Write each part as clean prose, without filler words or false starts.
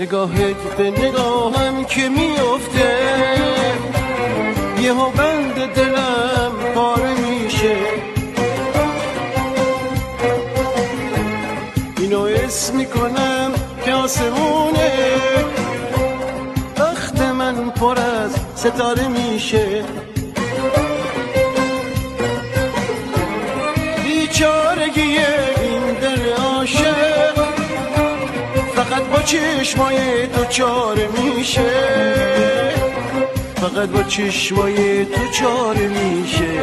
نگاهت به نگاهم که میفته، یهو بند دلم پاره میشه. اینو اسم میکنم که آسمونه، وقت من پر از ستاره میشه. بیچارگی این دل عاشق فقط با چشمای تو چاره میشه، فقط با چشمای تو چاره میشه.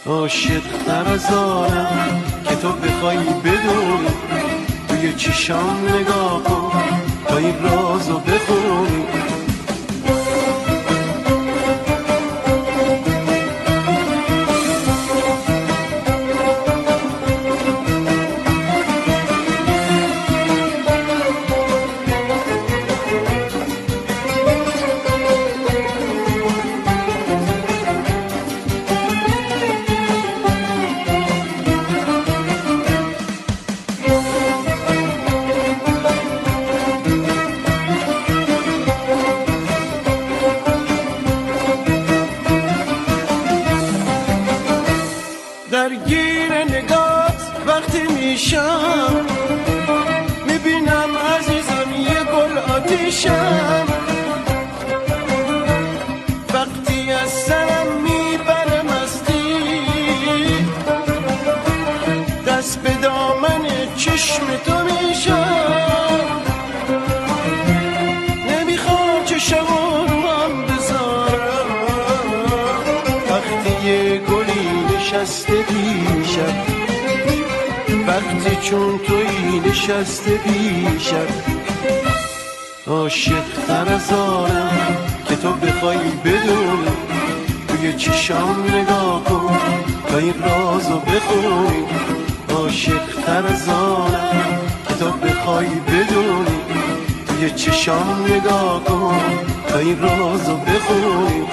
عاشق تر از آنم که تو بخوای بدونی، توی چشام نگاه کن تا این رازو بخونی. درگیر نگات وقتی میشم، میبینم عزیزم یه گل آتیشم. وقتی از سرم میبره مستی، دست به دامن چشم تو میشم. نمیخوام چشمو رو هم بذارم، وقتی یه گلی نشسته پیشم، وقتی چون توی نشسته پیشم. عاشق تر از آنم که تو بخوای بدونی، توی چشام نگاه کن تا این رازو بخونی. عاشق تر از آنم که تو بخوای بدونی، توی چشام نگاه کن تا این رازو بخونی.